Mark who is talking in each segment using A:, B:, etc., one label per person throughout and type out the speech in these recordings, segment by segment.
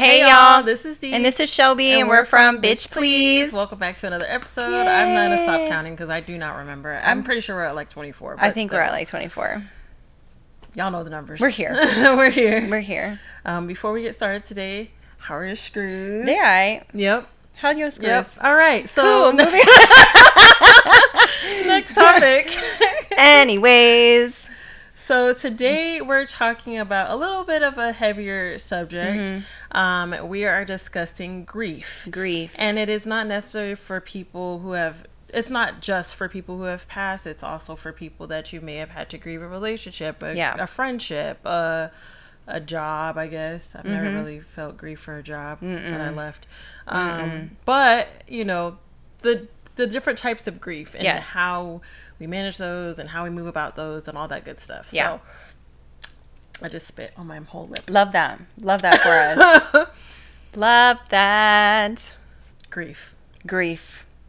A: Hey y'all,
B: this is Dee.
A: And this is Shelby, and we're from Bitch Please.
B: Welcome back to another episode.
A: Yay.
B: I'm not going to stop counting because I do not remember. I'm pretty sure we're at like 24.
A: I think we're at like 24.
B: Y'all know the numbers.
A: We're here.
B: We're here.
A: We're here.
B: Before we get started today, how are your screws?
A: They're all right.
B: Yep.
A: How's your screws?
B: Yep. All right. So,
A: cool. Moving
B: next topic.
A: Anyways.
B: So today we're talking about a little bit of a heavier subject. Mm-hmm. We are discussing grief.
A: Grief.
B: And it is not necessary for people who have, it's not just for people who have passed. It's also for people that you may have had to grieve a relationship, a friendship, a job, I guess. I've never really felt grief for a job that I left. But, you know, the different types of grief and how we manage those and how we move about those and all that good stuff.
A: Yeah.
B: So I just spit on my whole lip.
A: Love that. Love that for us. Love that.
B: Grief.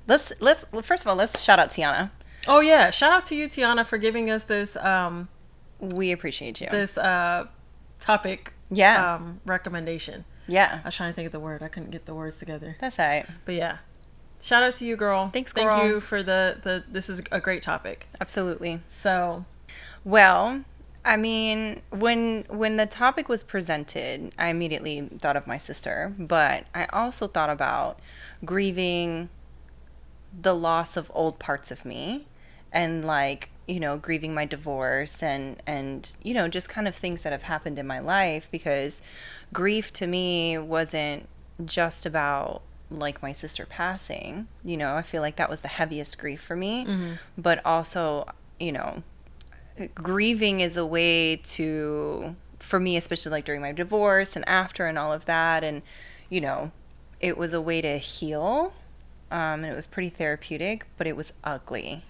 A: Let's first of all, let's shout out Tiana.
B: Oh yeah. Shout out to you, Tiana, for giving us this
A: we appreciate you.
B: This topic recommendation.
A: Yeah.
B: I was trying to think of the word. I couldn't get the words together.
A: That's all right.
B: But yeah. Shout out to you, girl.
A: Thanks, girl.
B: Thank you for the this is a great topic.
A: Absolutely.
B: So,
A: well, I mean, when the topic was presented, I immediately thought of my sister, but I also thought about grieving the loss of old parts of me and like, you know, grieving my divorce and you know, just kind of things that have happened in my life, because grief to me wasn't just about like my sister passing. You know, I feel like that was the heaviest grief for me. But also, you know, grieving is a way to, for me, especially like during my divorce and after and all of that, and you know, it was a way to heal, and it was pretty therapeutic, but it was ugly.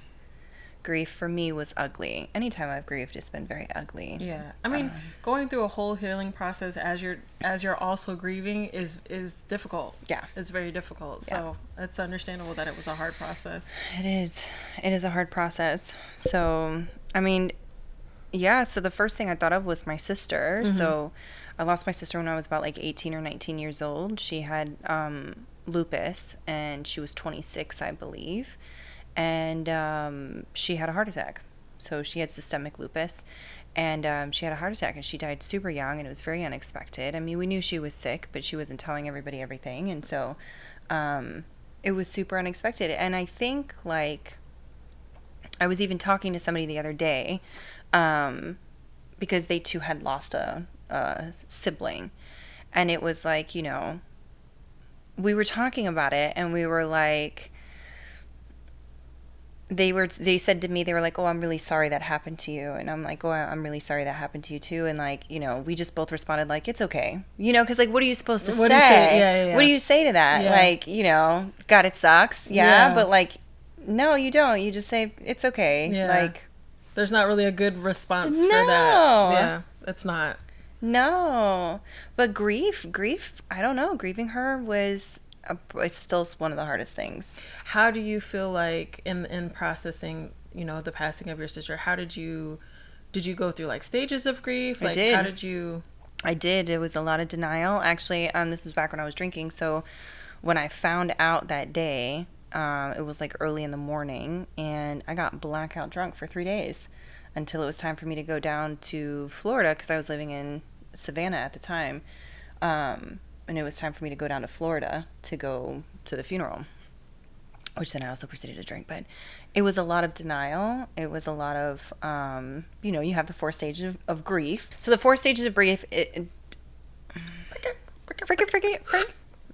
A: Grief for me was ugly. Anytime I've grieved, it's been very ugly.
B: Yeah, I mean, going through a whole healing process as you're also grieving is difficult. Yeah, it's very difficult. Yeah. So it's understandable that it was a hard process.
A: It is a hard process. So I mean, yeah. So the first thing I thought of was my sister. So I lost my sister when I was about like 18 or 19 years old. She had lupus, and she was 26, I believe. And she had a heart attack. So she had systemic lupus, and she had a heart attack, and she died super young, and it was very unexpected. I mean, we knew she was sick, but she wasn't telling everybody everything, and so it was super unexpected. And I think, like, I was even talking to somebody the other day, because they too had lost a sibling, and it was like, you know, we were talking about it, and we were like, they said to me, they were like, oh, I'm really sorry that happened to you. And I'm like, oh, I'm really sorry that happened to you too. And like, you know, we just both responded like, it's okay. You know, because like, what are you supposed to say?
B: Yeah.
A: What do you say to that? Yeah. Like, you know, God, it sucks. Yeah. But like, no, you don't. You just say, it's okay. Yeah. Like,
B: there's not really a good response for that. Yeah, it's not.
A: No. But grief, I don't know. Grieving her was... it's still one of the hardest things.
B: How do you feel like in processing, you know, the passing of your sister? How did you go through like stages of grief? Like,
A: I did. It was a lot of denial. Actually, this was back when I was drinking. So when I found out that day, it was like early in the morning, and I got blackout drunk for 3 days until it was time for me to go down to Florida, because I was living in Savannah at the time. And it was time for me to go down to Florida to go to the funeral, which then I also proceeded to drink. But it was a lot of denial. It was a lot of, you know, you have the 4 stages of grief. So the 4 stages of grief,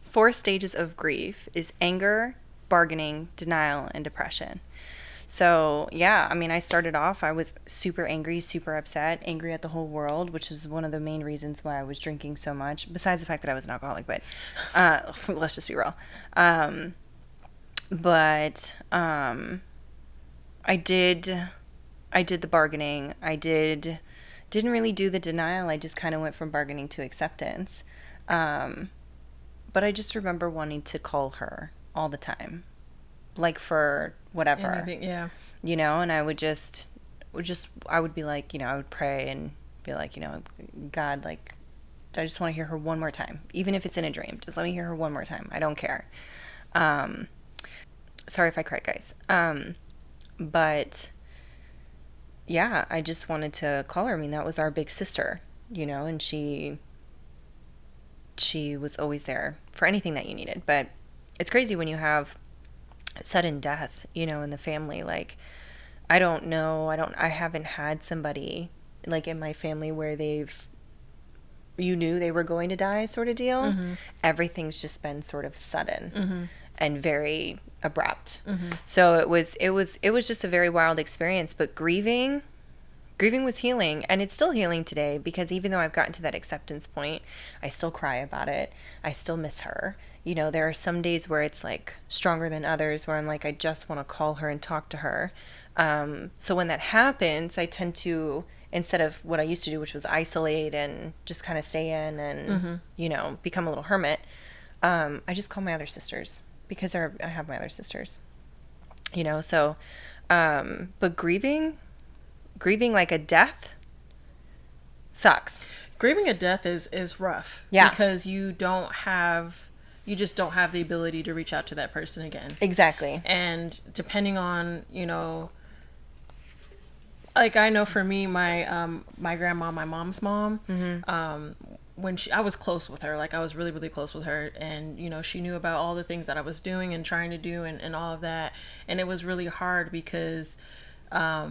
A: 4 stages of grief is anger, bargaining, denial, and depression. So, yeah, I mean, I started off, I was super angry, super upset, angry at the whole world, which is one of the main reasons why I was drinking so much, besides the fact that I was an alcoholic, but let's just be real. But I did the bargaining. I didn't really do the denial. I just kind of went from bargaining to acceptance. But I just remember wanting to call her all the time. Like for whatever,
B: anything, yeah,
A: you know, and I would I would be like, you know, I would pray and be like, you know, God, like, just want to hear her one more time, even if it's in a dream. Just let me hear her one more time. I don't care. Sorry if I cried, guys. But yeah, I just wanted to call her. I mean, that was our big sister, and she was always there for anything that you needed. But it's crazy when you have sudden death, in the family. Like, I don't know. I haven't had somebody like in my family where you knew they were going to die sort of deal. Mm-hmm. Everything's just been sort of sudden. Mm-hmm. And very abrupt. Mm-hmm. So it was just a very wild experience. But grieving was healing, and it's still healing today, because even though I've gotten to that acceptance point, I still cry about it. I still miss her. There are some days where it's like stronger than others, where I'm like, I just want to call her and talk to her. So when that happens, I tend to, instead of what I used to do, which was isolate and just kind of stay in and, mm-hmm. Become a little hermit, I just call my other sisters. Because I have my other sisters, so, but grieving like a death sucks.
B: Grieving a death is rough.
A: Yeah.
B: Because you just don't have the ability to reach out to that person again.
A: Exactly.
B: And depending on, like I know for me, my grandma, my mom's mom, mm-hmm. When I was close with her, like I was really, really close with her, and she knew about all the things that I was doing and trying to do and all of that, and it was really hard because, it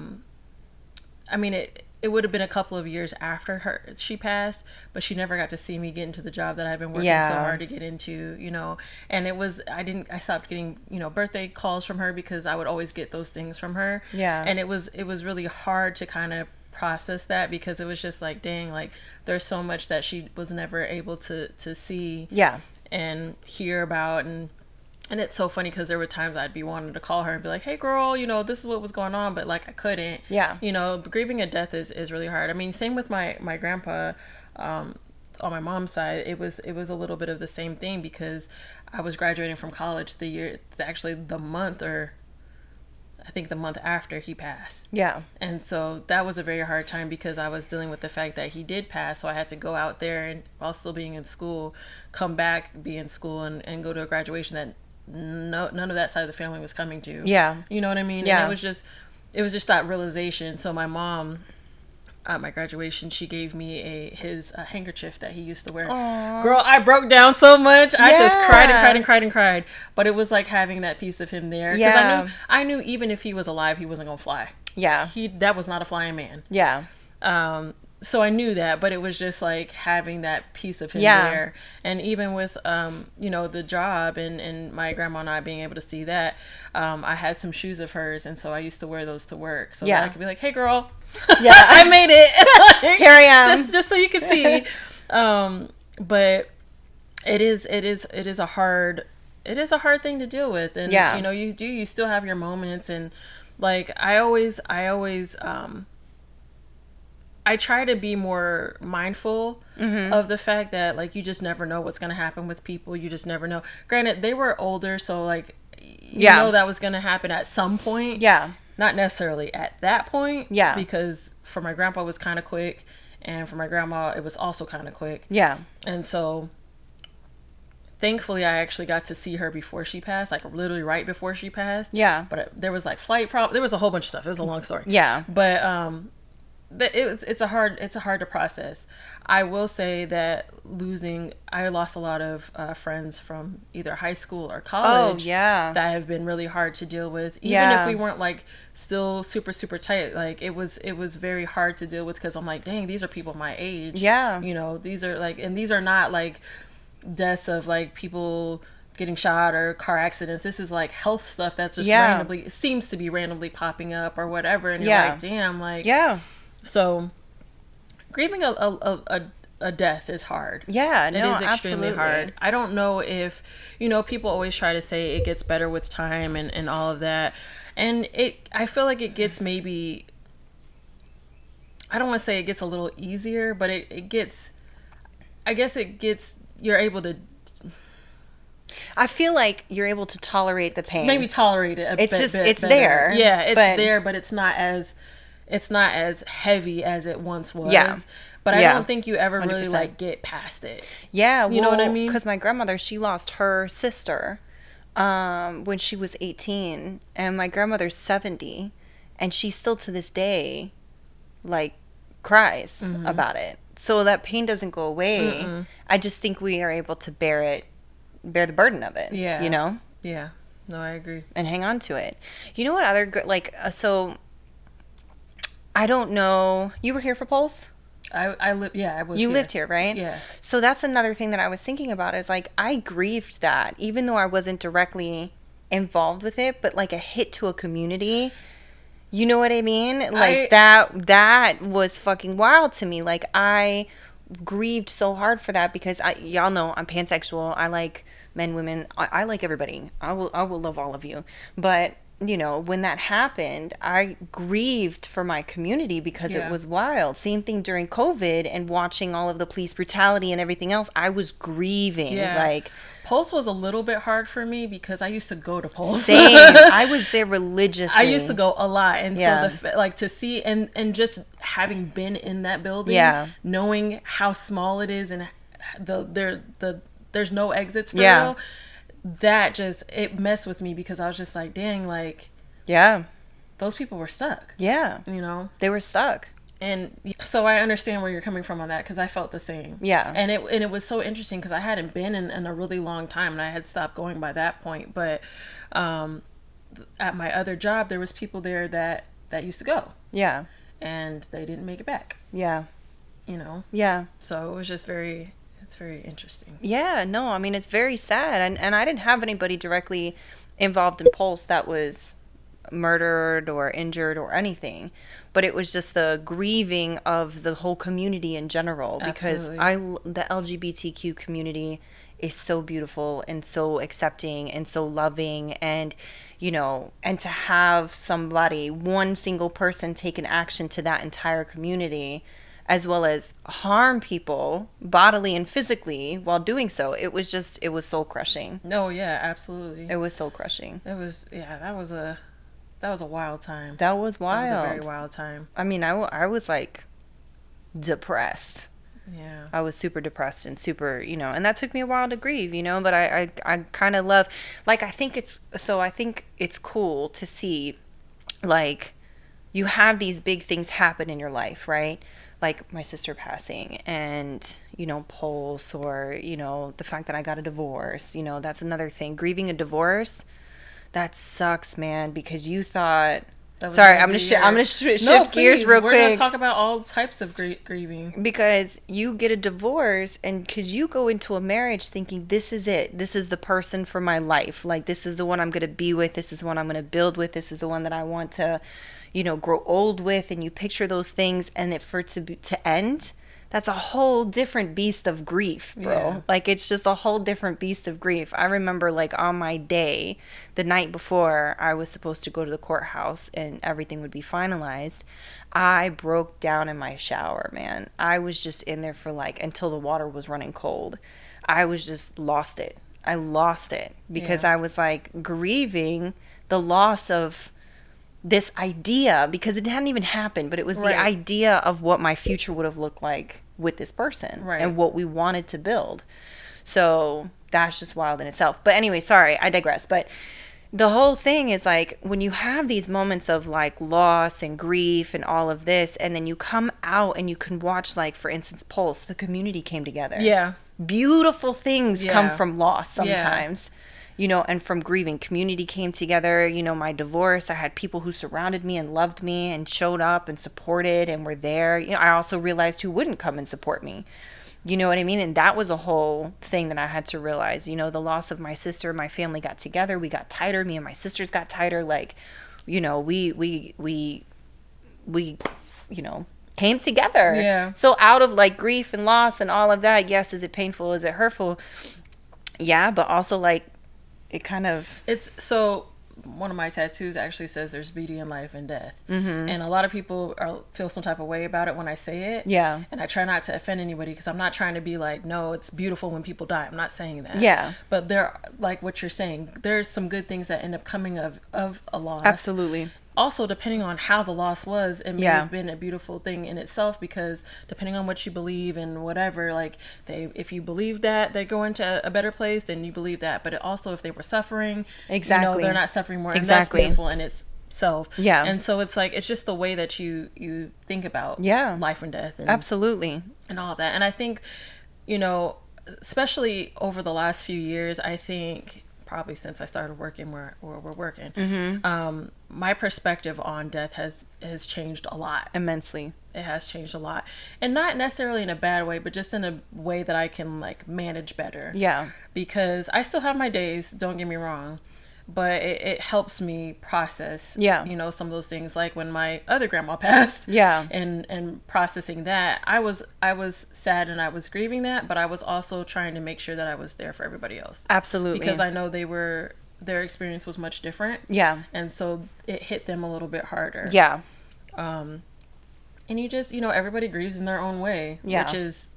B: would have been a couple of years after she passed, but she never got to see me get into the job that I've been working so hard to get into, and I stopped getting, birthday calls from her because I would always get those things from her. Yeah. And it was really hard to kind of process that, because it was just like, dang, like there's so much that she was never able to see and hear about. And it's so funny because there were times I'd be wanting to call her and be like, hey girl, this is what was going on, but like I couldn't. Grieving a death is really hard. I mean, same with my grandpa, on my mom's side, it was a little bit of the same thing, because I was graduating from college the month after he passed. Yeah. And so that was a very hard time, because I was dealing with the fact that he did pass. So I had to go out there and, while still being in school, come back, be in school, and go to a graduation that none of that side of the family was coming to. Yeah. You know what I mean? Yeah. And it was just that realization. So my mom, at my graduation, she gave me his handkerchief that he used to wear. Aww. Girl, I broke down so much. I just cried. But it was like having that piece of him there. Because I knew even if he was alive, he wasn't going to fly. Yeah. That was not a flying man. Yeah. So I knew that, but it was just like having that piece of him there. And even with, the job and my grandma and I being able to see that, I had some shoes of hers. And so I used to wear those to work. So that I could be like, hey girl, I made it. Like, here I am. Just so you can see. But it is a hard thing to deal with. And, you still have your moments. And like, I try to be more mindful mm-hmm. of the fact that, like, you just never know what's going to happen with people. You just never know. Granted, they were older, so, like, you know that was going to happen at some point. Yeah. Not necessarily at that point. Yeah. Because for my grandpa, it was kind of quick. And for my grandma, it was also kind of quick. Yeah. And so, thankfully, I actually got to see her before she passed, like, literally right before she passed. Yeah. But there was, like, flight problems. There was a whole bunch of stuff. It was a long story. Yeah. But it's hard to process. I will say that I lost a lot of friends from either high school or college. Oh, yeah. That have been really hard to deal with. Even if we weren't like still super, super tight, like it was very hard to deal with, because I'm like, dang, these are people my age. Yeah. These are like, and these are not like deaths of like people getting shot or car accidents. This is like health stuff that's just randomly, seems to be randomly popping up or whatever. And you're like, damn, like, so grieving a death is hard. Yeah, it is extremely hard. I don't know if, people always try to say it gets better with time and all of that. And I feel like it gets maybe, I don't want to say it gets a little easier, but you're able to,
A: I feel like you're able to tolerate the pain.
B: Maybe tolerate it
A: it's
B: better.
A: There.
B: Yeah, it's there, but it's not as heavy as it once was. Yeah. but I don't think you ever 100%. Really like get past it.
A: Yeah.
B: You know what I mean?
A: Because my grandmother, she lost her sister when she was 18, and my grandmother's 70, and she still to this day like cries about it. So that pain doesn't go away. I just think we are able to bear the burden of it.
B: Yeah.
A: You know?
B: Yeah. No, I agree.
A: And hang on to it. You know what other good, like, so I don't know. You were here for Pulse?
B: I lived, yeah, I was.
A: You
B: here.
A: lived here, right?
B: Yeah.
A: So that's another thing that I was thinking about is like, I grieved that, even though I wasn't directly involved with it, but like a hit to a community. You know what I mean? Like that was fucking wild to me. Like I grieved so hard for that because y'all know I'm pansexual. I like men, women. I like everybody. I will love all of you. But you know, when that happened, I grieved for my community because it was wild. Same thing during COVID and watching all of the police brutality and everything else. I was grieving.
B: Yeah.
A: Like
B: Pulse was a little bit hard for me because I used to go to Pulse.
A: Same. I was there religiously.
B: I used to go a lot, and so like to see and just having been in that building, knowing how small it is and there's no exits for real. That just, it messed with me because I was just like, dang, like, those people were stuck. Yeah. You know?
A: They were stuck.
B: And so I understand where you're coming from on that because I felt the same. Yeah. And it was so interesting because I hadn't been in a really long time and I had stopped going by that point. But at my other job, there was people there that used to go. Yeah. And they didn't make it back. Yeah. You know? Yeah. So it was just it's very interesting.
A: Yeah, no, I mean, it's very sad. And I didn't have anybody directly involved in Pulse that was murdered or injured or anything. But it was just the grieving of the whole community in general. Because the LGBTQ community is so beautiful and so accepting and so loving. And, you know, and to have somebody, one single person take an action to that entire community, as well as harm people bodily and physically while doing so. It was soul crushing.
B: No, yeah, absolutely.
A: It was soul crushing.
B: It was, that was a wild time.
A: That was wild.
B: That was a very wild time.
A: I mean, I was like depressed.
B: Yeah.
A: I was super depressed and super, you know, and that took me a while to grieve, you know, but I kind of love, like, I think it's cool to see, like, you have these big things happen in your life, right? Like my sister passing and, you know, Pulse, or, you know, the fact that I got a divorce, you know, that's another thing. Grieving a divorce, that sucks, man, because you thought, sorry, I'm gonna shift gears real quick. We're gonna
B: talk about all types of grieving.
A: Because you get a divorce, and because you go into a marriage thinking this is it, this is the person for my life, like this is the one I'm gonna be with, this is the one I'm gonna build with, this is the one that I want to, you know, grow old with, and you picture those things, and for it to end, that's a whole different beast of grief, bro. Yeah. Like, it's just a whole different beast of grief. I remember, like, on my day, the night before I was supposed to go to the courthouse and everything would be finalized, I broke down in my shower, man. I was just in there for, like, until the water was running cold. I was just lost it. I lost it because I was, like, grieving the loss of this idea, because it hadn't even happened, but it was the idea of what my future would have looked like with this person and what we wanted to build. So that's just wild in itself. But anyway, sorry, I digress. But the whole thing is, like, when you have these moments of, like, loss and grief and all of this, and then you come out and you can watch, like, for instance, Pulse, the community came together. Yeah. Beautiful things come from loss sometimes. Yeah. You know, and from grieving, community came together. You know, my divorce, I had people who surrounded me and loved me and showed up and supported and were there. You know, I also realized who wouldn't come and support me. You know what I mean? And that was a whole thing that I had to realize. You know, the loss of my sister, my family got together. We got tighter. Me and my sisters got tighter. Like, you know, we you know, came together. Yeah. So out of, like, grief and loss and all of that, yes, is it painful? Is it hurtful? Yeah, but also, like, it kind of...
B: It's so... One of my tattoos actually says there's beauty in life and death. Mm-hmm. And a lot of people feel some type of way about it when I say it. Yeah. And I try not to offend anybody because I'm not trying to be like, no, it's beautiful when people die. I'm not saying that. Yeah. But there, like what you're saying, there's some good things that end up coming of a loss.
A: Absolutely.
B: also, depending on how the loss was, it may have been a beautiful thing in itself, because depending on what you believe and whatever, like if you believe that they're going to a better place, then you believe that. But it also, if they were suffering,
A: exactly,
B: they're not suffering more.
A: Exactly.
B: And that's beautiful in itself.
A: Yeah.
B: And so it's like, it's just the way that you think about life and death. And,
A: absolutely.
B: And all of that. And I think, especially over the last few years, I think probably since I started working where we're working, my perspective on death has changed a lot.
A: Immensely.
B: It has changed a lot. And not necessarily in a bad way, but just in a way that I can like manage better.
A: Yeah.
B: Because I still have my days, don't get me wrong, but it helps me process, some of those things. Like when my other grandma passed, and processing that, I was sad and I was grieving that, but I was also trying to make sure that I was there for everybody else.
A: Absolutely.
B: Because I know their experience was much different.
A: Yeah.
B: And so it hit them a little bit harder.
A: Yeah.
B: And you just, everybody grieves in their own way, which is,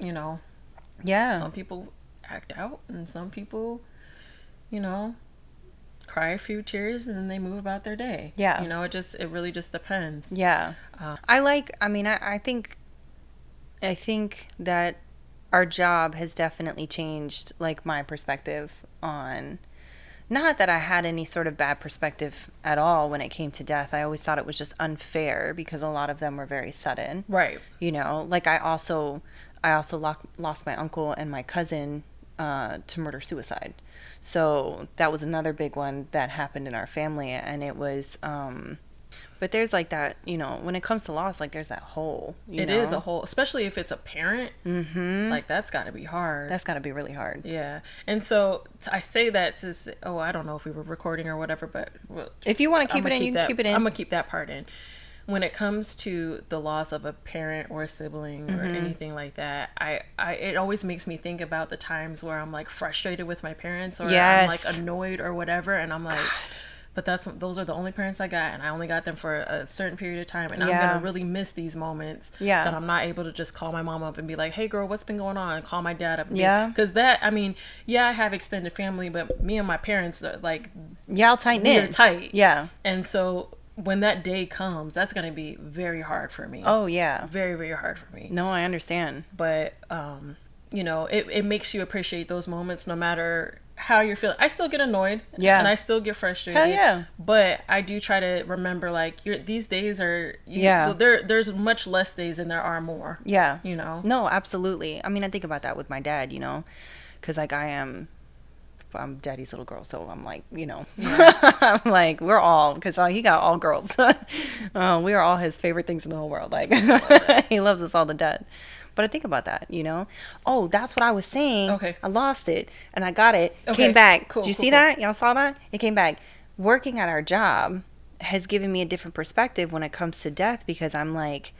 B: some people act out and some people, cry a few tears and then they move about their day.
A: Yeah.
B: It really just depends.
A: Yeah. I think that our job has definitely changed, like, my perspective on, not that I had any sort of bad perspective at all when it came to death. I always thought it was just unfair because a lot of them were very sudden.
B: Right.
A: Like I also lost my uncle and my cousin to murder-suicide. So that was another big one that happened in our family, and it was but there's like that, when it comes to loss, like there's that hole.
B: It is a hole, especially if it's a parent. Mm-hmm. Like that's got to be hard.
A: That's got to be really hard.
B: Yeah. And so I say that to say, I don't know if we were recording or whatever, but
A: if you want to keep it in, you can keep it in.
B: I'm going to keep that part in. When it comes to the loss of a parent or a sibling or anything like that, it always makes me think about the times where I'm like frustrated with my parents, or I'm like annoyed or whatever, and I'm like, but those are the only parents I got, and I only got them for a certain period of time, and I'm gonna really miss these moments that I'm not able to just call my mom up and be like, hey girl, what's been going on, and call my dad up. Because I have extended family, but me and my parents are like,
A: y'all tight knit.
B: We're tight.
A: Yeah.
B: And so when that day comes, that's going to be very hard for me.
A: Oh, yeah.
B: Very, very hard for me.
A: No, I understand.
B: But, it makes you appreciate those moments no matter how you're feeling. I still get annoyed.
A: Yeah.
B: And I still get frustrated.
A: Hell yeah.
B: But I do try to remember, like, these days are... There's much less days than there are more.
A: Yeah.
B: No,
A: absolutely. I mean, I think about that with my dad, because, like, I'm daddy's little girl, so I'm like, I'm like, we're all, because he got all girls. We are all his favorite things in the whole world. Like, he loves us all to death. But I think about that, Oh, that's what I was saying.
B: Okay.
A: I lost it, and I got it.
B: Okay.
A: Came back.
B: Cool,
A: Did you see that? Y'all saw that? It came back. Working at our job has given me a different perspective when it comes to death, because I'm like,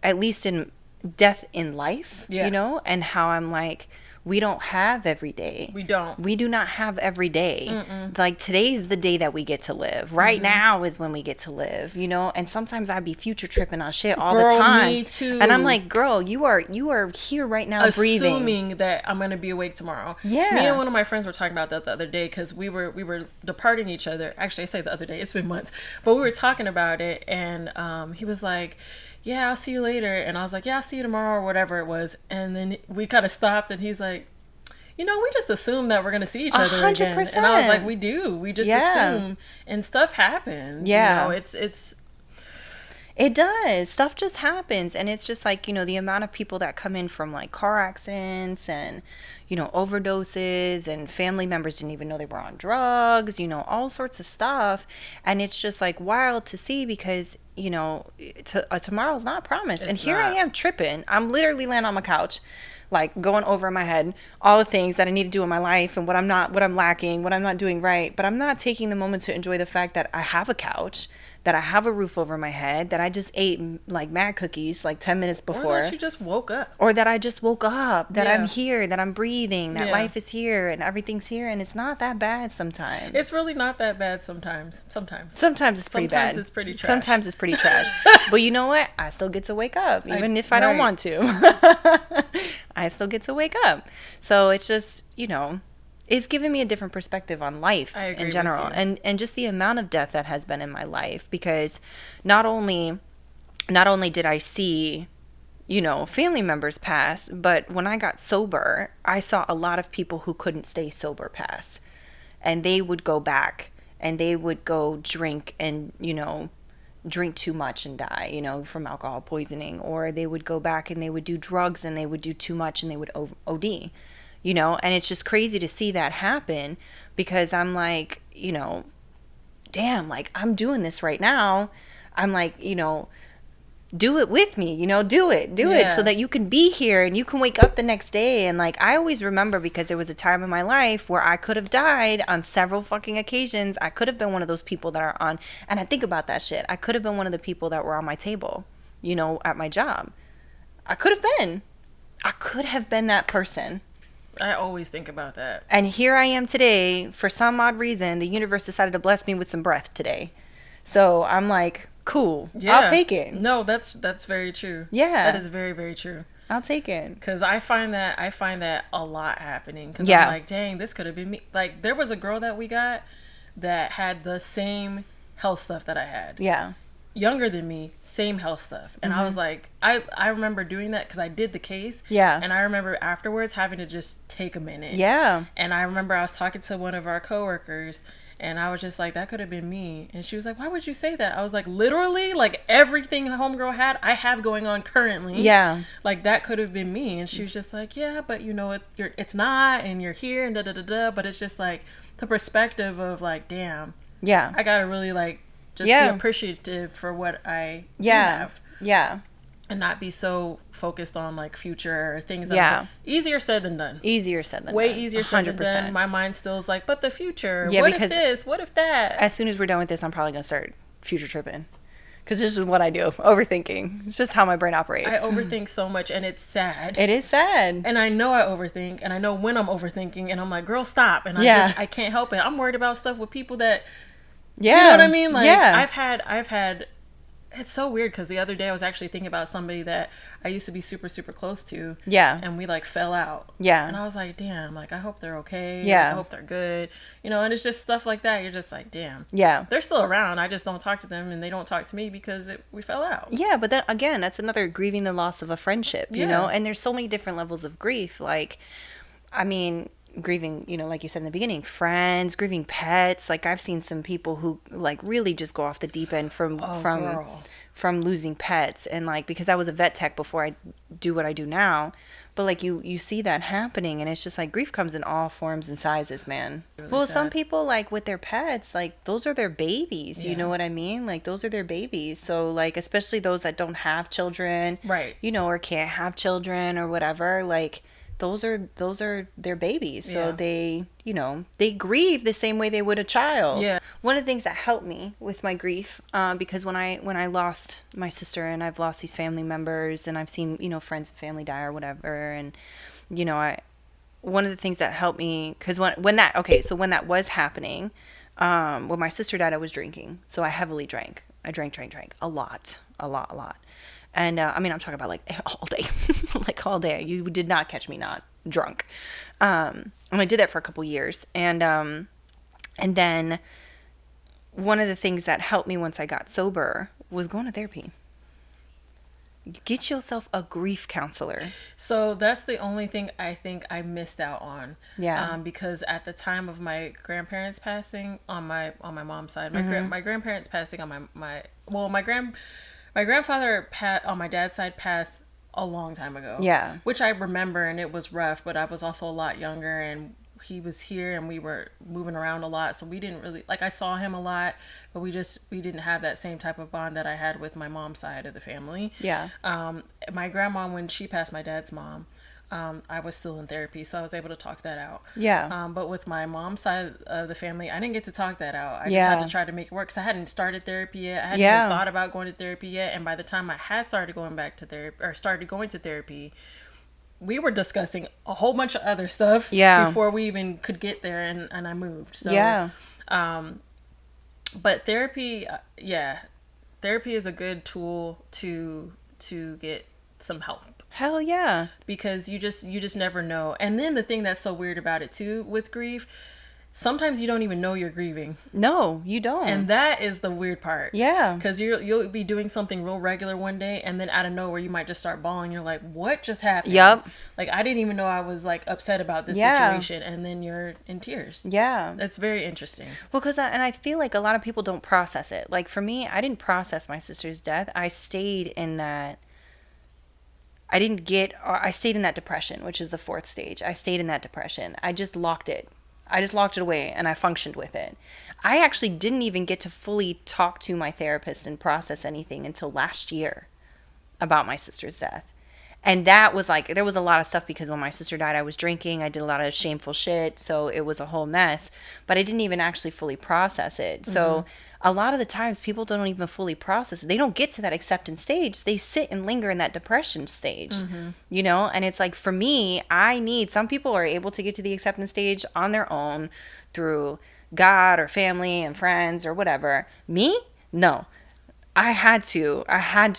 A: at least in death in life, and how I'm like, we don't have every day.
B: We don't.
A: We do not have every day. Mm-mm. Like, today's the day that we get to live. Right now is when we get to live, And sometimes I'd be future tripping on shit all the time.
B: Me too.
A: And I'm like, girl, you are here right now, breathing.
B: Assuming that I'm going to be awake tomorrow.
A: Yeah.
B: Me and one of my friends were talking about that the other day, because we were departing each other. Actually, I say the other day. It's been months. But we were talking about it, and he was like, yeah, I'll see you later. And I was like, yeah, I'll see you tomorrow, or whatever it was. And then we kind of stopped, and he's like, we just assume that we're going to see each other 100%. Again. And I was like, we do. We just assume. And stuff happens.
A: Yeah.
B: It
A: does. Stuff just happens. And it's just like, the amount of people that come in from like car accidents and, overdoses, and family members didn't even know they were on drugs, all sorts of stuff. And it's just like wild to see, because, tomorrow's not promised. And here I am tripping. I'm literally laying on my couch, like going over in my head all the things that I need to do in my life, and what I'm lacking, what I'm not doing right. But I'm not taking the moment to enjoy the fact that I have a couch, that I have a roof over my head, that I just ate like mad cookies like 10 minutes before.
B: Or that you just woke up.
A: Or that I just woke up, that I'm here, that I'm breathing, that life is here and everything's here. And it's not that bad sometimes.
B: It's really not that bad sometimes.
A: Sometimes it's pretty bad.
B: Sometimes it's pretty trash.
A: Sometimes it's pretty trash. But you know what? I still get to wake up, even if I don't want to. I still get to wake up. So it's just, it's given me a different perspective on life in general, and just the amount of death that has been in my life, because not only did I see, you know, family members pass, but when I got sober, I saw a lot of people who couldn't stay sober pass, and they would go back and they would go drink and, you know, drink too much and die, you know, from alcohol poisoning, or they would go back and they would do drugs and they would do too much and they would OD. You know, and it's just crazy to see that happen, because I'm like, you know, damn, like I'm doing this right now. I'm like, you know, do it with me, you know, do it so that you can be here and you can wake up the next day. And like, I always remember, because there was a time in my life where I could have died on several fucking occasions. I could have been one of those people that are on, and I think about that shit. I could have been one of the people that were on my table, you know, at my job. I could have been that person.
B: I always think about that.
A: And here I am today. For some odd reason, the universe decided to bless me with some breath today. So I'm like, cool. Yeah. I'll take it.
B: No, that's very true.
A: Yeah.
B: That is very, very true.
A: I'll take it.
B: Because I find that a lot happening. Because I'm like, dang, this could have been me. Like, there was a girl that we got that had the same health stuff that I had.
A: Yeah.
B: Younger than me, same health stuff. And I was like, I remember doing that because I did the case.
A: Yeah.
B: And I remember afterwards having to just take a minute.
A: Yeah.
B: And I remember I was talking to one of our coworkers, and I was just like, that could have been me. And she was like, why would you say that? I was like, literally, like everything homegirl had, I have going on currently.
A: Yeah.
B: Like that could have been me. And she was just like, yeah, but you know, it's not, and you're here and da da da da. But it's just like the perspective of like, damn.
A: Yeah.
B: I gotta really like just be appreciative for what I have.
A: Yeah.
B: And not be so focused on like future or things. That easier said than done.
A: Way easier
B: 100%. Said than done. My mind still is like, but the future.
A: Yeah,
B: what
A: because
B: if this? What if that?
A: As soon as we're done with this, I'm probably gonna start future tripping. Because this is what I do. Overthinking. It's just how my brain operates.
B: I overthink so much, and it's sad.
A: It is sad.
B: And I know I overthink, and I know when I'm overthinking, and I'm like, girl, stop. And I can't help it. I'm worried about stuff with people that, you know what I mean? Like, I've had, it's so weird, because the other day I was actually thinking about somebody that I used to be super, super close to.
A: Yeah.
B: And we like fell out.
A: Yeah.
B: And I was like, damn, like, I hope they're okay.
A: Yeah.
B: Like, I hope they're good. You know, and it's just stuff like that. You're just like, damn.
A: Yeah.
B: They're still around. I just don't talk to them, and they don't talk to me because we fell out.
A: Yeah, but then again, that's another grieving the loss of a friendship, you know? And there's so many different levels of grief. Like, I mean, grieving, you know, like you said in the beginning, friends, grieving pets. Like, I've seen some people who like really just go off the deep end from losing pets. And like, because I was a vet tech before I do what I do now, but like you see that happening, and it's just like grief comes in all forms and sizes, man. Really well, sad. Some people, like with their pets, like those are their babies. You know what I mean? Like those are their babies. So like, especially those that don't have children,
B: right? You
A: know, or can't have children or whatever, like those are their babies. So they, you know, they grieve the same way they would a child.
B: Yeah.
A: One of the things that helped me with my grief, because when I lost my sister, and I've lost these family members, and I've seen, you know, friends and family die or whatever, and you know, one of the things that helped me, because when that was happening, when my sister died, I was drinking, so I heavily drank. I drank a lot. And I mean, I'm talking about like all day, like all day. You did not catch me not drunk. And I did that for a couple years. And then one of the things that helped me once I got sober was going to therapy. Get yourself a grief counselor.
B: So that's the only thing I think I missed out on.
A: Yeah.
B: Because at the time of my grandparents passing on my mom's side, my grandparents passing on my grandfather on my dad's side passed a long time ago.
A: Yeah.
B: Which I remember, and it was rough, but I was also a lot younger, and he was here, and we were moving around a lot, so we didn't really, like, I saw him a lot, but we didn't have that same type of bond that I had with my mom's side of the family.
A: Yeah.
B: My grandma, when she passed, my dad's mom, I was still in therapy, so I was able to talk that out.
A: Yeah.
B: But with my mom's side of the family, I didn't get to talk that out. I just had to try to make it work, because I hadn't started therapy yet. I hadn't even thought about going to therapy yet. And by the time I had started going to therapy, we were discussing a whole bunch of other stuff before we even could get there, and I moved. So, but therapy is a good tool to get some help.
A: Hell yeah.
B: Because you just never know. And then the thing that's so weird about it too with grief, sometimes you don't even know you're grieving.
A: No, you don't.
B: And that is the weird part.
A: Yeah.
B: Because you'll be doing something real regular one day, and then out of nowhere you might just start bawling. You're like, what just happened?
A: Yep.
B: Like, I didn't even know I was like upset about this situation, and then you're in tears.
A: Yeah.
B: That's very interesting.
A: Well, because I feel like a lot of people don't process it. Like for me, I didn't process my sister's death. I stayed in that. I stayed in that depression, which is the 4th stage. I stayed in that depression. I just locked it. I just locked it away and I functioned with it. I actually didn't even get to fully talk to my therapist and process anything until last year about my sister's death. And that was like, there was a lot of stuff because when my sister died, I was drinking. I did a lot of shameful shit. So it was a whole mess. But I didn't even actually fully process it. Mm-hmm. So a lot of the times people don't even fully process it. They don't get to that acceptance stage. They sit and linger in that depression stage, you know? And it's like, for me, some people are able to get to the acceptance stage on their own through God or family and friends or whatever. Me? No. I had to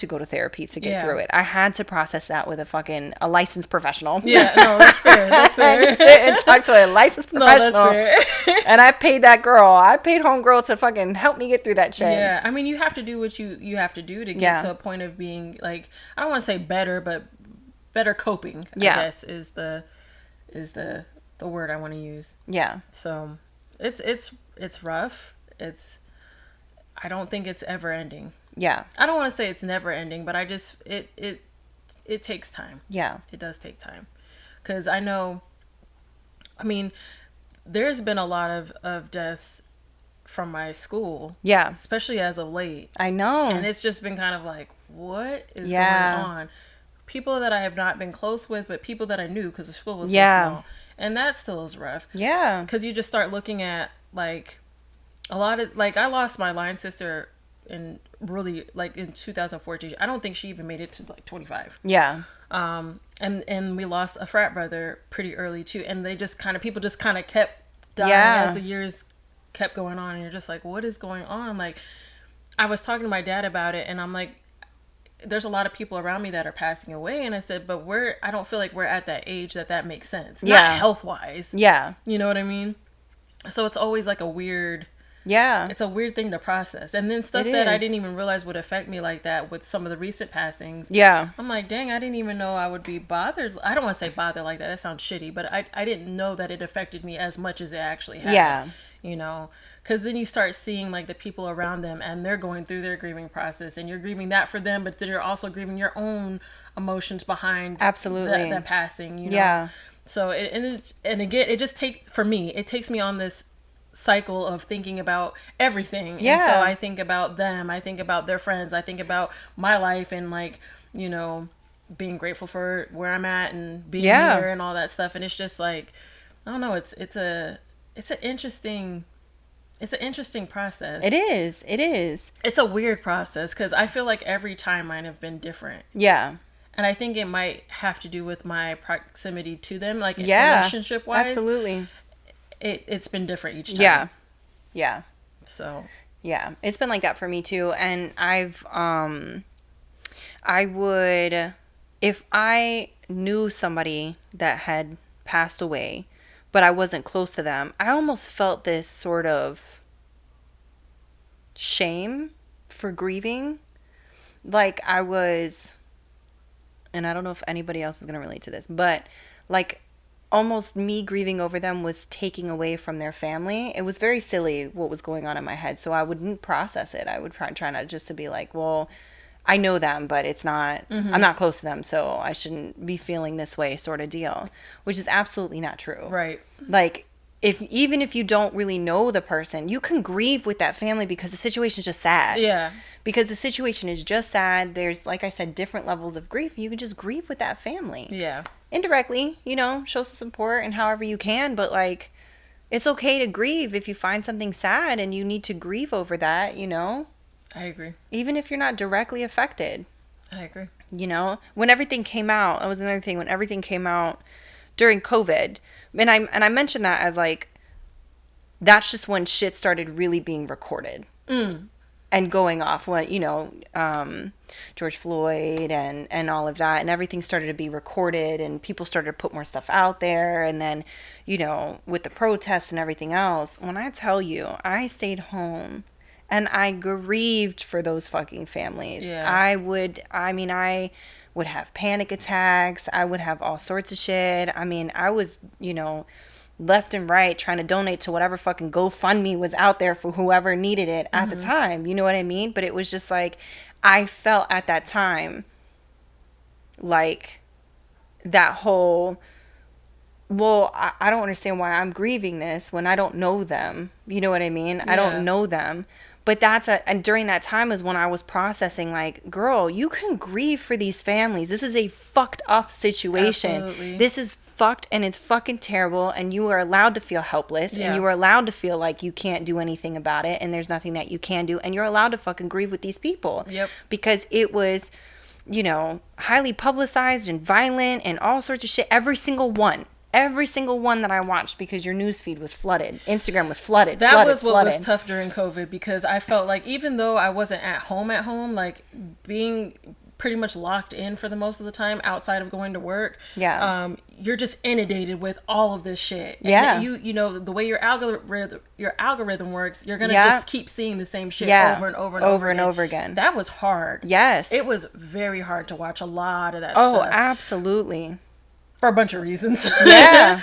A: go to therapy to get through it. I had to process that with a licensed professional.
B: Yeah, no, that's fair. That's fair.
A: I had to sit and talk to a licensed professional. No, that's fair. And I paid that girl. I paid homegirl to fucking help me get through that shit.
B: Yeah, I mean, you have to do what you have to do to get to a point of being like, I don't want to say better, but better coping. I guess is the word I want to use. Yeah. So it's rough. I don't think it's ever ending. Yeah. I don't want to say it's never ending, but it takes time. Yeah. It does take time. Because I mean, there's been a lot of deaths from my school. Yeah. Especially as of late. I know. And it's just been kind of like, what is going on? People that I have not been close with, but people that I knew because the school was so small. And that still is rough. Yeah. Because you just start looking at, like, a lot of, like, I lost my line sister in 2014. I don't think she even made it to like 25. Yeah. And we lost a frat brother pretty early too. And people just kind of kept dying as the years kept going on. And you're just like, what is going on? Like, I was talking to my dad about it and I'm like, there's a lot of people around me that are passing away. And I said, but I don't feel like we're at that age that makes sense. Yeah. Not health wise. Yeah. You know what I mean? So it's always like a weird thing to process. And then stuff that I didn't even realize would affect me like that with some of the recent passings. Yeah. I'm like, dang, I didn't even know I would be bothered. I don't want to say bothered like that. That sounds shitty. But I didn't know that it affected me as much as it actually had. Yeah. You know? Because then you start seeing like the people around them and they're going through their grieving process. And you're grieving that for them. But then you're also grieving your own emotions behind that passing. You know? Yeah. So, and again, it just takes me on this cycle of thinking about everything. Yeah. And so I think about them, I think about their friends, I think about my life and like, you know, being grateful for where I'm at and being here and all that stuff. And it's just like, I don't know, it's an interesting process. It is. It's a weird process because I feel like every timeline have been different. Yeah. And I think it might have to do with my proximity to them, like relationship wise. Absolutely. It's been different each time. Yeah. So. Yeah. It's been like that for me too. And I would, if I knew somebody that had passed away, but I wasn't close to them, I almost felt this sort of shame for grieving. Like I was, and I don't know if anybody else is going to relate to this, but like, almost me grieving over them was taking away from their family. It was very silly what was going on in my head. So I wouldn't process it. I would try not just to be like, well, I know them, but it's not, I'm not close to them. So I shouldn't be feeling this way sort of deal, which is absolutely not true. Right. Like even if you don't really know the person, you can grieve with that family because the situation is just sad. Yeah. Because the situation is just sad. There's, like I said, different levels of grief. You can just grieve with that family. Yeah. Indirectly, you know, show some support and however you can, but like it's okay to grieve if you find something sad and you need to grieve over that, you know? I agree. Even if you're not directly affected. I agree. You know, when everything came out, that was another thing, when everything came out during COVID, and I mentioned that as like that's just when shit started really being recorded.
A: and going off what, George Floyd and all of that, and everything started to be recorded, and people started to put more stuff out there, and then, with the protests and everything else, when I tell you, I stayed home and I grieved for those fucking families.
B: Yeah.
A: I would have panic attacks. I would have all sorts of shit. I mean, I was, left and right trying to donate to whatever fucking GoFundMe was out there for whoever needed it at the time. You know what I mean? But it was just like, I felt at that time like that whole, well, I don't understand why I'm grieving this when I don't know them. You know what I mean? I don't know them. But and during that time is when I was processing, like, girl, you can grieve for these families. This is a fucked up situation.
B: Absolutely.
A: This is fucked and it's fucking terrible, and you are allowed to feel helpless, and you are allowed to feel like you can't do anything about it, and there's nothing that you can do, and you're allowed to fucking grieve with these people.
B: Yep.
A: Because it was, highly publicized and violent and all sorts of shit. Every single one that I watched, because your news feed was flooded. Instagram was flooded.
B: That was what was tough during COVID, because I felt like even though I wasn't at home, like being pretty much locked in for the most of the time outside of going to work.
A: Yeah.
B: You're just inundated with all of this shit. And you know, the way your algorithm works, you're going to just keep seeing the same shit over and over again. That was hard.
A: Yes.
B: It was very hard to watch a lot of that stuff.
A: Oh, absolutely.
B: For a bunch of reasons.
A: Yeah.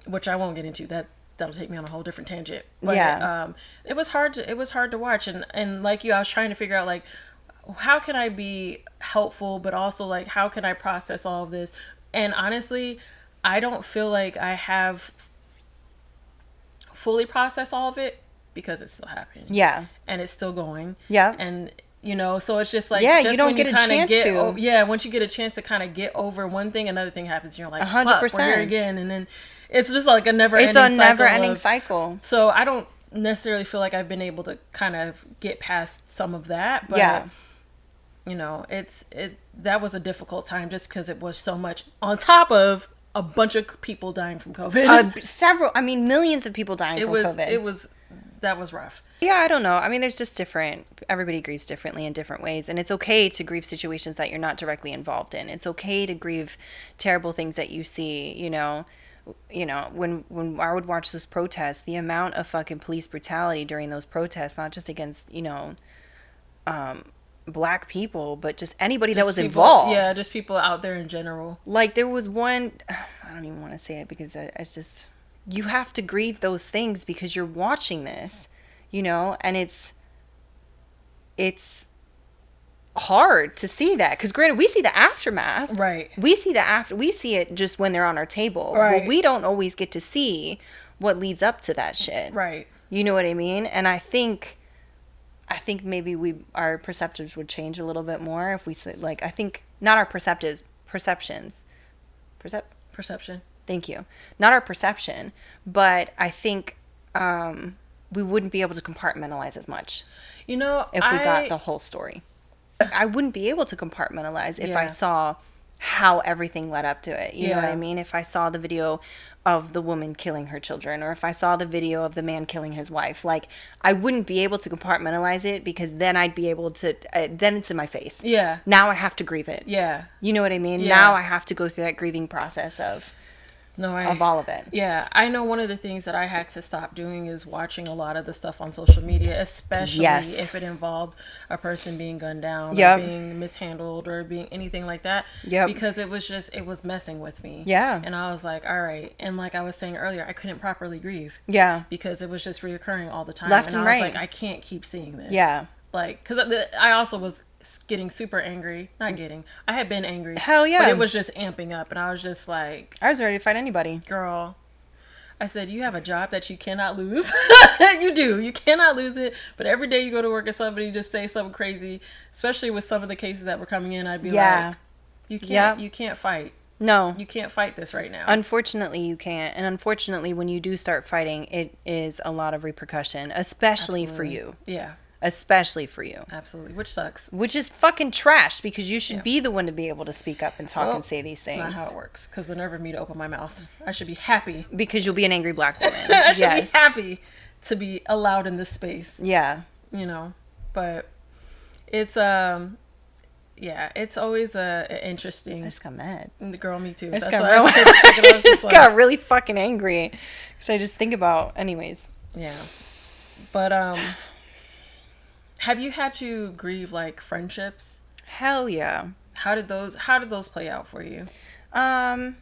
B: Which I won't get into. That'll take me on a whole different tangent. But it was hard to watch, and like you, I was trying to figure out, like, how can I be helpful, but also, like, how can I process all of this? And honestly, I don't feel like I have fully processed all of it, because it's still happening.
A: Yeah.
B: And it's still going.
A: Yeah.
B: And so it's just like,
A: you don't get a chance to.
B: Once you get a chance to kind of get over one thing, another thing happens, and you're like,
A: 100%.
B: Fuck, we're here again. And then it's just like a never-ending
A: cycle.
B: So I don't necessarily feel like I've been able to kind of get past some of that, but that was a difficult time, just because it was so much on top of a bunch of people dying from COVID.
A: Millions of people dying from COVID.
B: That was rough.
A: Yeah, I don't know. I mean, there's just everybody grieves differently in different ways. And it's okay to grieve situations that you're not directly involved in. It's okay to grieve terrible things that you see, when I would watch those protests, the amount of fucking police brutality during those protests, not just against, Black people, but just anybody that was involved.
B: Yeah, just people out there in general.
A: Like, there was one, I don't even want to say it, because it's just, you have to grieve those things because you're watching this, and it's hard to see that, because granted, we see the aftermath,
B: right?
A: We see it just when they're on our table,
B: right?
A: But we don't always get to see what leads up to that shit,
B: right?
A: You know what I mean? And I think maybe our perceptives would change a little bit more if we said, like, I think not our perceptions. Perception. Thank you. Not our perception, but I think we wouldn't be able to compartmentalize as much. If we got the whole story. I wouldn't be able to compartmentalize if I saw how everything led up to it. You know what I mean? If I saw the video of the woman killing her children, or if I saw the video of the man killing his wife, like, I wouldn't be able to compartmentalize it, because then I'd be able to, then it's in my face.
B: Yeah.
A: Now I have to grieve it.
B: Yeah.
A: You know what I mean?
B: Yeah.
A: Now I have to go through that grieving process of all of it.
B: Yeah. I know one of the things that I had to stop doing is watching a lot of the stuff on social media, especially if it involved a person being gunned down, or being mishandled, or being anything like that.
A: Yep.
B: Because it was messing with me.
A: Yeah.
B: And I was like, all right. And like I was saying earlier, I couldn't properly grieve.
A: Yeah.
B: Because it was just reoccurring all the time.
A: Left and
B: I was
A: right.
B: like, I can't keep seeing this.
A: Yeah.
B: Like, because I also was getting super angry. I had been angry.
A: Hell yeah.
B: But it was just amping up, and I was just like,
A: I was ready to fight anybody.
B: Girl, I said, you have a job that you cannot lose. You do. You cannot lose it. But every day you go to work and somebody just say something crazy, especially with some of the cases that were coming in, I'd be like, you can't fight.
A: No.
B: You can't fight this right now.
A: Unfortunately, you can't. And unfortunately, when you do start fighting, it is a lot of repercussion, especially for you.
B: Yeah.
A: Especially for you.
B: Absolutely. Which sucks.
A: Which is fucking trash, because you should be the one to be able to speak up and talk and say these things.
B: That's not how it works, because the nerve of me to open my mouth. I should be happy.
A: Because you'll be an angry Black woman.
B: I should be happy to be allowed in this space.
A: Yeah.
B: you know, but it's yeah, it's always a interesting.
A: I just got mad.
B: The girl, me too.
A: I just
B: That's
A: got,
B: why
A: I just got really fucking angry because I just think about, anyways.
B: Yeah, but have you had to grieve like friendships?
A: Hell yeah.
B: How did those play out for you?
A: I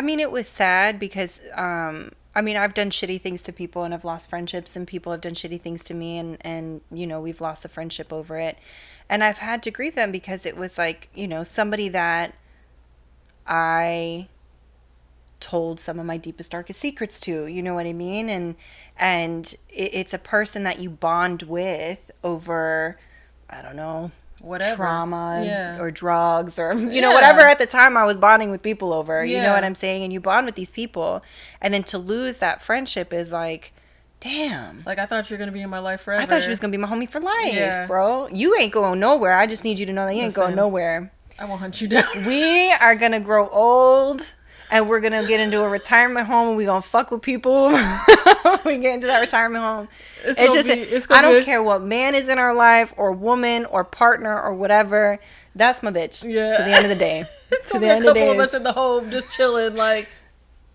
A: mean, it was sad because I mean, I've done shitty things to people and I've lost friendships, and people have done shitty things to me, and you know, we've lost the friendship over it. And I've had to grieve them because it was like, you know, somebody that I told some of my deepest, darkest secrets to, you know what I mean? And it's a person that you bond with over, I don't know,
B: whatever,
A: trauma or drugs or, you know, whatever at the time I was bonding with people over, you know what I'm saying? And you bond with these people, and then to lose that friendship is like, damn.
B: Like, I thought you were going to be in my life forever.
A: I thought you was going to be my homie for life, bro. You ain't going nowhere. I just need you to know that you ain't going nowhere.
B: I will hunt you down.
A: We are going to grow old, and we're going to get into a retirement home, and we're going to fuck with people. We get into that retirement home. I don't care what man is in our life or woman or partner or whatever. That's my bitch. Yeah. To the end of the day.
B: It's going to be a couple of us in the home just chilling like,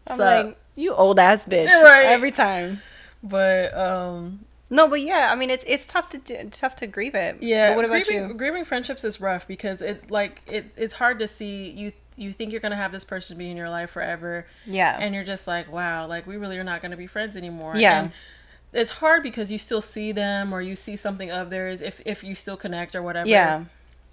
A: I'm like, you old ass bitch. Right. Every time.
B: But
A: no, but yeah, I mean, it's tough to grieve it.
B: Yeah.
A: But what about you?
B: Grieving friendships is rough because it's hard to see. You think you're gonna have this person be in your life forever. Yeah. And you're just like, wow, like we really are not gonna be friends anymore. Yeah. And it's hard because you still see them or you see something of theirs if you still connect or whatever. Yeah.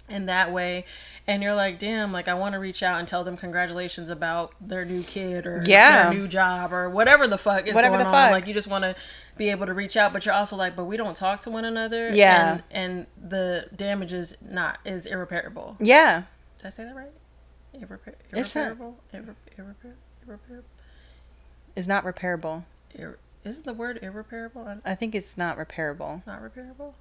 B: In that way. And you're like, damn, like I want to reach out and tell them congratulations about their new kid or their new job or whatever the fuck is going on. Like you just want to be able to reach out, but you're also like, but we don't talk to one another. Yeah. And the damage is irreparable. Yeah. Did I say that right? Irreparable? Irreparable?
A: It's not repairable.
B: Isn't the word irreparable?
A: I think it's not repairable.
B: Not repairable?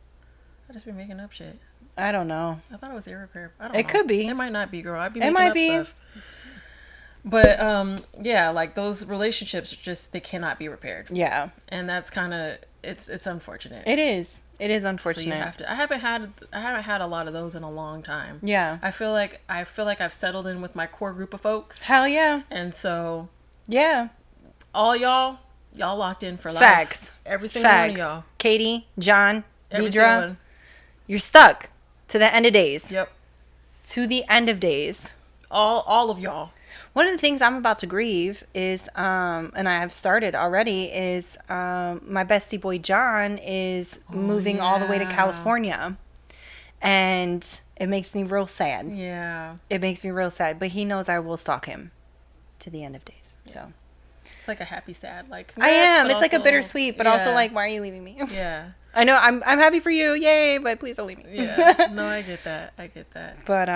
B: I just be making up shit.
A: I don't know.
B: I thought it was irreparable. I don't know.
A: It could be.
B: It might not be, girl. I'd be making up stuff. But yeah, like those relationships just they cannot be repaired. Yeah. And that's kind of it's unfortunate.
A: It is. It is unfortunate. So you
B: have to. I haven't had a lot of those in a long time.
A: Yeah.
B: I feel like I've settled in with my core group of folks.
A: Hell yeah.
B: And so
A: yeah,
B: all y'all locked in for life.
A: Facts.
B: Every single one of y'all.
A: Katie, John, Deidre, you're stuck to the end of days.
B: Yep.
A: To the end of days.
B: All of y'all.
A: One of the things I'm about to grieve is, and I have started already, is my bestie boy John is moving all the way to California. And it makes me real sad.
B: Yeah.
A: It makes me real sad. But he knows I will stalk him to the end of days. Yeah. So.
B: It's like a happy sad. Like
A: I am. It's like a bittersweet, but also like, why are you leaving me?
B: Yeah.
A: I know I'm happy for you. Yay. But please don't leave me.
B: Yeah. No, I get that.
A: But,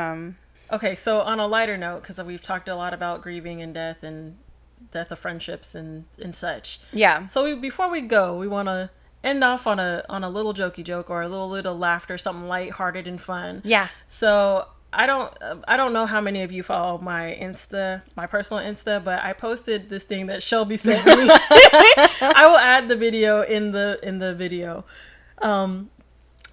B: okay, so on a lighter note, because we've talked a lot about grieving and death of friendships and such.
A: Yeah.
B: So before we go, we want to end off on a little jokey joke or a little laughter, something lighthearted and fun. Yeah. So I don't know how many of you follow my personal Insta, but I posted this thing that Shelby sent me. I will add the video in the video.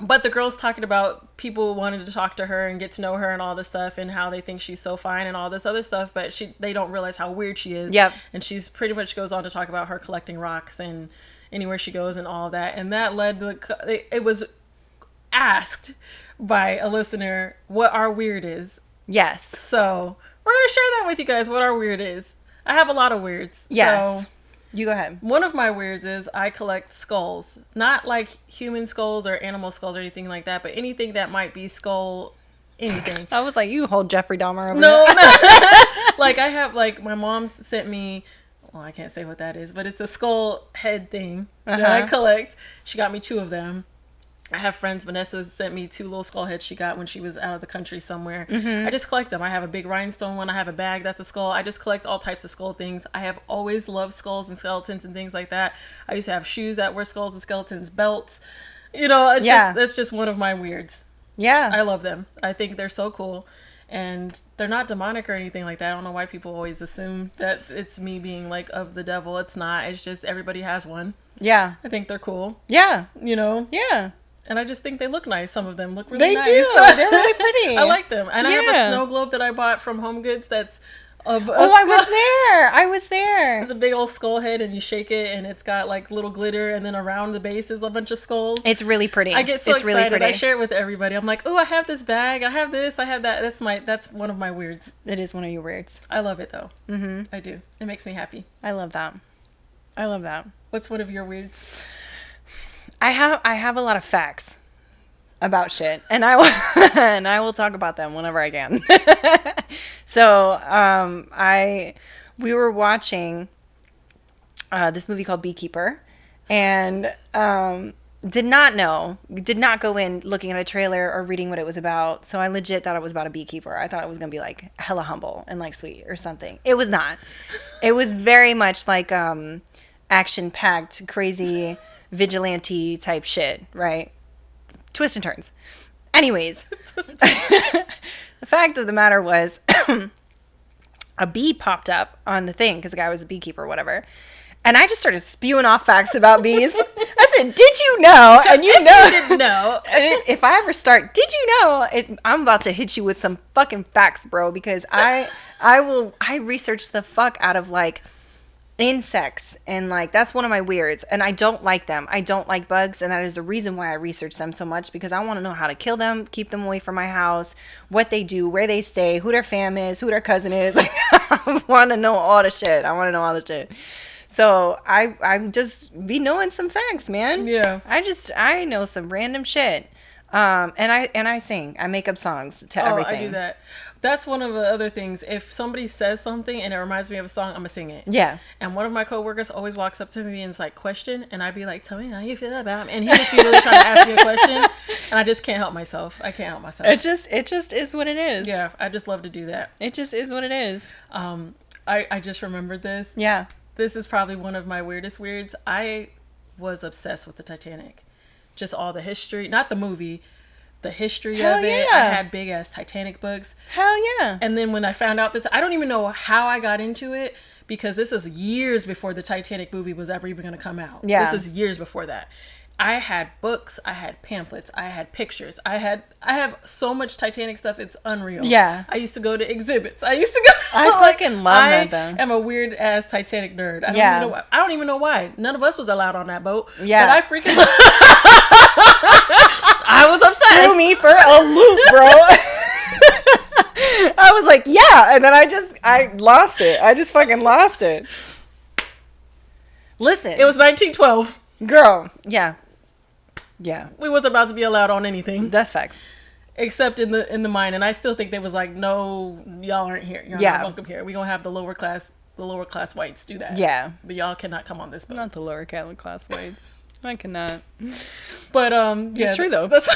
B: But the girl's talking about people wanting to talk to her and get to know her and all this stuff and how they think she's so fine and all this other stuff, but they don't realize how weird she is.
A: Yep.
B: And she's pretty much goes on to talk about her collecting rocks and anywhere she goes and all of that. And that led to it was asked by a listener what our weird is.
A: Yes.
B: So we're going to share that with you guys, what our weird is. I have a lot of weirds.
A: Yes. So you go ahead.
B: One of my weirds is I collect skulls. Not like human skulls or animal skulls or anything like that, but anything that might be skull anything.
A: I was like, you hold Jeffrey Dahmer over
B: No. Like I have like my mom sent me, well, I can't say what that is, but it's a skull head thing that I collect. She got me 2 of them. I have friends. Vanessa sent me 2 little skull heads she got when she was out of the country somewhere. Mm-hmm. I just collect them. I have a big rhinestone one. I have a bag that's a skull. I just collect all types of skull things. I have always loved skulls and skeletons and things like that. I used to have shoes that were skulls and skeletons, belts. You know, it's just one of my weirds.
A: Yeah.
B: I love them. I think they're so cool. And they're not demonic or anything like that. I don't know why people always assume that it's me being like of the devil. It's not. It's just everybody has one.
A: Yeah.
B: I think they're cool.
A: Yeah.
B: You know?
A: Yeah.
B: And I just think they look nice. Some of them look really nice.
A: They do. They're really pretty.
B: I like them. And I have a snow globe that I bought from Home Goods that's of
A: I was there.
B: It's a big old skull head, and you shake it, and it's got like little glitter, and then around the base is a bunch of skulls.
A: It's really pretty.
B: I get so excited. Really pretty. I share it with everybody. I'm like, oh, I have this bag. I have this. I have that. That's one of my weirds.
A: It is one of your weirds.
B: I love it though. Mm-hmm. I do. It makes me happy.
A: I love that.
B: What's one of your weirds?
A: I have a lot of facts about shit, and I will talk about them whenever I can. So we were watching this movie called Beekeeper, and did not go in looking at a trailer or reading what it was about. So I legit thought it was about a beekeeper. I thought it was gonna be like hella humble and like sweet or something. It was not. It was very much like action packed, crazy vigilante type shit, right? Twists and turns. Anyways, the fact of the matter was a bee popped up on the thing because the guy was a beekeeper or whatever. And I just started spewing off facts about bees. I said, did you know? And you know.
B: You didn't know.
A: And if I ever start, did you know? I'm about to hit you with some fucking facts, bro, because I research the fuck out of like insects, and like that's one of my weirds, and I don't like them. I don't like bugs, and that is the reason why I research them so much, because I want to know how to kill them, keep them away from my house, what they do, where they stay, who their fam is, who their cousin is. Like, I want to know all the shit. So I just be knowing some facts, man.
B: Yeah.
A: I know some random shit. And I sing. I make up songs to everything.
B: I do that. That's one of the other things. If somebody says something and it reminds me of a song, I'm gonna sing it.
A: Yeah.
B: And one of my coworkers always walks up to me and is like, question, and I'd be like, tell me how you feel about me. And he just be really trying to ask me a question, and I just can't help myself. I can't help myself.
A: It just is what it is.
B: Yeah, I just love to do that.
A: It just is what it is.
B: I just remembered this.
A: Yeah.
B: This is probably one of my weirdest weirds. I was obsessed with the Titanic. Just all the history, not the movie, the history of it. I had big ass Titanic books.
A: Hell yeah.
B: And then when I found out that I don't even know how I got into it, because this is years before the Titanic movie was ever even going to come out.
A: Yeah.
B: This is years before that. I had books, I had pamphlets, I had pictures. I have so much Titanic stuff, it's unreal.
A: Yeah.
B: I used to go to exhibits. I
A: fucking love that though.
B: I am a weird ass Titanic nerd. I don't even know why. None of us was allowed on that boat.
A: Yeah.
B: But I freaking I was obsessed.
A: Threw me for a loop, bro. I was like, yeah, and then I lost it. I just fucking lost it. Listen.
B: It was 1912.
A: Girl, yeah. Yeah.
B: We wasn't about to be allowed on anything.
A: That's facts.
B: Except in the mine, and I still think they was like, no, y'all aren't here. You're not welcome here. We're gonna have the lower class whites do that.
A: Yeah.
B: But y'all cannot come on this boat.
A: Not the lower class whites. I cannot.
B: But yeah,
A: it's true though.
B: That's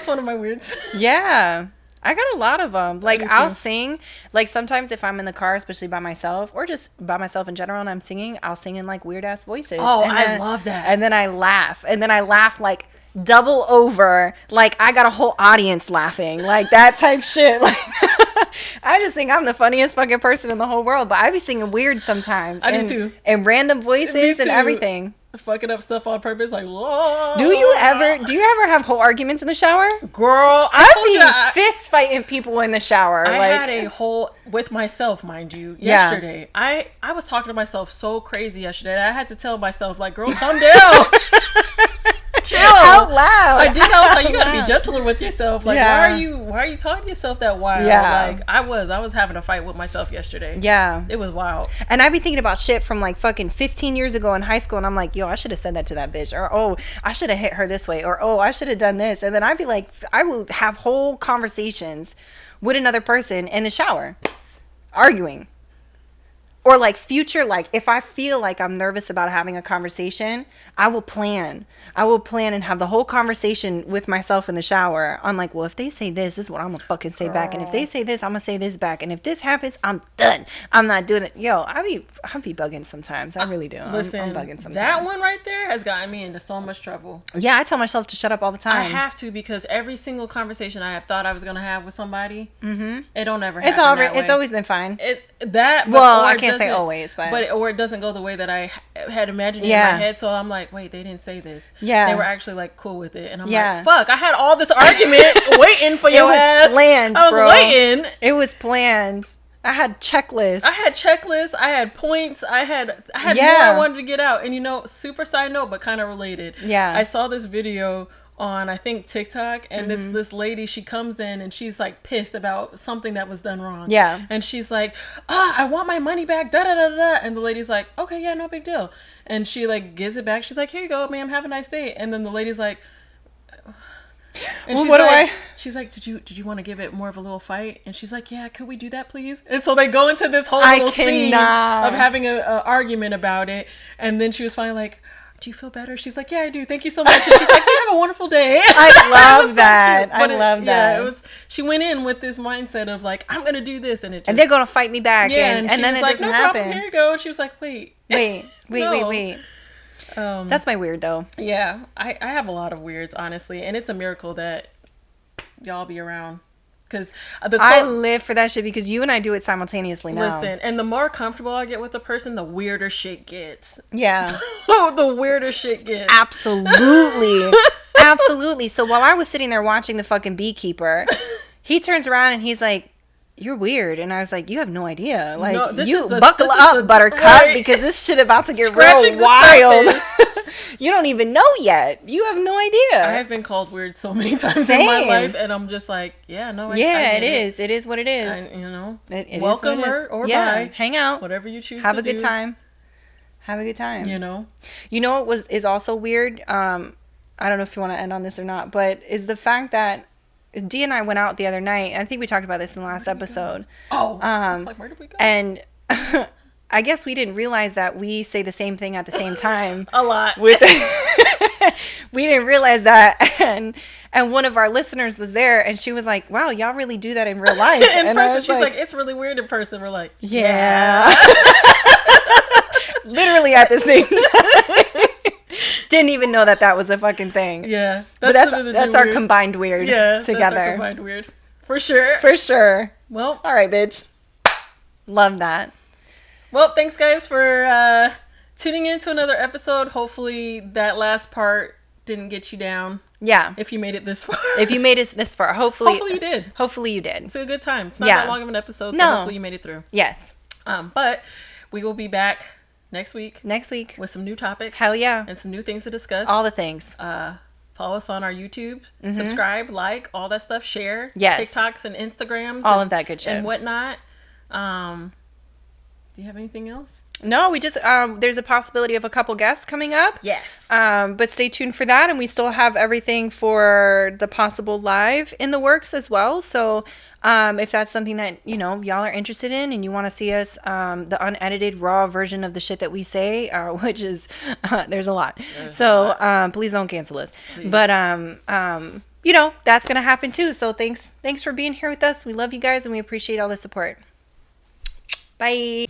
B: one of my weirds.
A: Yeah. I got a lot of them. Like, I'll sing. Like, sometimes if I'm in the car, especially by myself, or just by myself in general, and I'm singing, I'll sing in, like, weird-ass voices.
B: Oh, I love that.
A: And then I laugh. And then I laugh, like, double over. Like, I got a whole audience laughing. Like, that type shit. Like, I just think I'm the funniest fucking person in the whole world. But I be singing weird sometimes.
B: I do, too.
A: And random voices and everything.
B: Fucking up stuff on purpose, like, whoa.
A: Do you ever have whole arguments in the shower?
B: Girl,
A: I be fist fighting people in the shower.
B: I had a whole, with myself, mind you, yesterday. I was talking to myself so crazy yesterday. I had to tell myself, like, girl, calm down. Chill.
A: Out loud.
B: I was like, you gotta be gentler with yourself. Like, why are you talking to yourself that wild?
A: Yeah.
B: Like, I was having a fight with myself yesterday.
A: Yeah.
B: It was wild.
A: And I be thinking about shit from like fucking 15 years ago in high school, and I'm like, yo, I should have said that to that bitch, or oh, I should have hit her this way, or oh, I should have done this. And then I'd be like, I would have whole conversations with another person in the shower, arguing. Or like future, like if I feel like I'm nervous about having a conversation, I will plan and have the whole conversation with myself in the shower. I'm like, well, if they say this is what I'm gonna fucking say back. And if they say this, I'm gonna say this back. And if this happens, I'm done. I'm not doing it. Yo, I be bugging sometimes. I really do.
B: Listen,
A: I'm bugging sometimes.
B: That one right there has gotten me into so much trouble.
A: Yeah, I tell myself to shut up all the time.
B: I have to, because every single conversation I have thought I was gonna have with somebody, it don't ever
A: it's
B: happen.
A: It's always been fine.
B: Well,
A: I can't say always, but
B: or it doesn't go the way that I had imagined it in my head. So I'm like, wait, they didn't say this.
A: Yeah,
B: they were actually like cool with it, and I'm like, fuck, I had all this argument waiting for your ass.
A: Planned,
B: I was waiting.
A: It was planned. I had checklists.
B: I had points. I had more I wanted to get out. And super side note, but kind of related.
A: Yeah,
B: I saw this video on, I think, TikTok, and it's this lady. She comes in and she's like pissed about something that was done wrong.
A: Yeah,
B: and she's like, I want my money back. Da da da da. And the lady's like, okay, yeah, no big deal. And she like gives it back. She's like, here you go, ma'am. Have a nice day. And then the lady's like, and she's like, did you want to give it more of a little fight? And she's like, yeah, could we do that, please? And so they go into this whole little scene of having a argument about it. And then she was finally like, do you feel better? She's like, yeah, I do. Thank you so much. And she's like, you have a wonderful day.
A: I love that. I love that.
B: Yeah, she went in with this mindset of like, I'm going to do this. And they're
A: going to fight me back. Yeah, and then it
B: like,
A: doesn't
B: no
A: happen.
B: Problem. Here you go. And she was like, wait.
A: Wait. That's my weird though.
B: Yeah, I have a lot of weirds, honestly. And it's a miracle that y'all be around. Because
A: I live for that shit, because you and I do it simultaneously now.
B: Listen, and the more comfortable I get with the person, the weirder shit gets.
A: Yeah.
B: The weirder shit gets.
A: Absolutely. Absolutely. So while I was sitting there watching the fucking beekeeper, he turns around and he's like, you're weird. And I was like, you have no idea. Like, you buckle up, buttercup, because this shit about to get real wild. You don't even know yet. You have no idea.
B: I have been called weird so many times in my life, and I'm just like, yeah, no, I
A: it is. It is what it is.
B: It welcome or bye.
A: Hang out.
B: Whatever you choose.
A: Have a good time. Have a good time.
B: You know
A: what is also weird? I don't know if you want to end on this or not, but is the fact that Dee and I went out the other night. I think we talked about this in the last episode.
B: I was like, where did we go?
A: And I guess we didn't realize that we say the same thing at the same time.
B: A lot.
A: We didn't realize that. And one of our listeners was there, and she was like, wow, y'all really do that in real life.
B: In person, she's like, it's really weird in person. We're like,
A: yeah. Literally at the same time. Didn't even know that was a fucking thing.
B: Yeah.
A: That's our combined weird together.
B: That's our combined weird. For sure.
A: For sure.
B: Well.
A: All right, bitch. Love that.
B: Well, thanks, guys, for tuning in to another episode. Hopefully that last part didn't get you down.
A: Yeah.
B: If you made it this far.
A: Hopefully
B: you did.
A: Hopefully you did.
B: It's a good time. It's not that long of an episode, so hopefully you made it through.
A: Yes.
B: But we will be back next week with some new topics.
A: Hell yeah.
B: And some new things to discuss.
A: All the things.
B: Follow us on our YouTube. Subscribe, like, all that stuff. Share.
A: Yes.
B: TikToks and Instagrams.
A: All of that good shit.
B: And whatnot. Do you have anything else?
A: No, we just there's a possibility of a couple guests coming up.
B: Yes.
A: But stay tuned for that, and we still have everything for the possible live in the works as well. So if that's something that y'all are interested in, and you want to see us the unedited raw version of the shit that we say, which is there's a lot. Please don't cancel us. Please. But that's gonna happen too. So thanks for being here with us. We love you guys, and we appreciate all the support. Bye.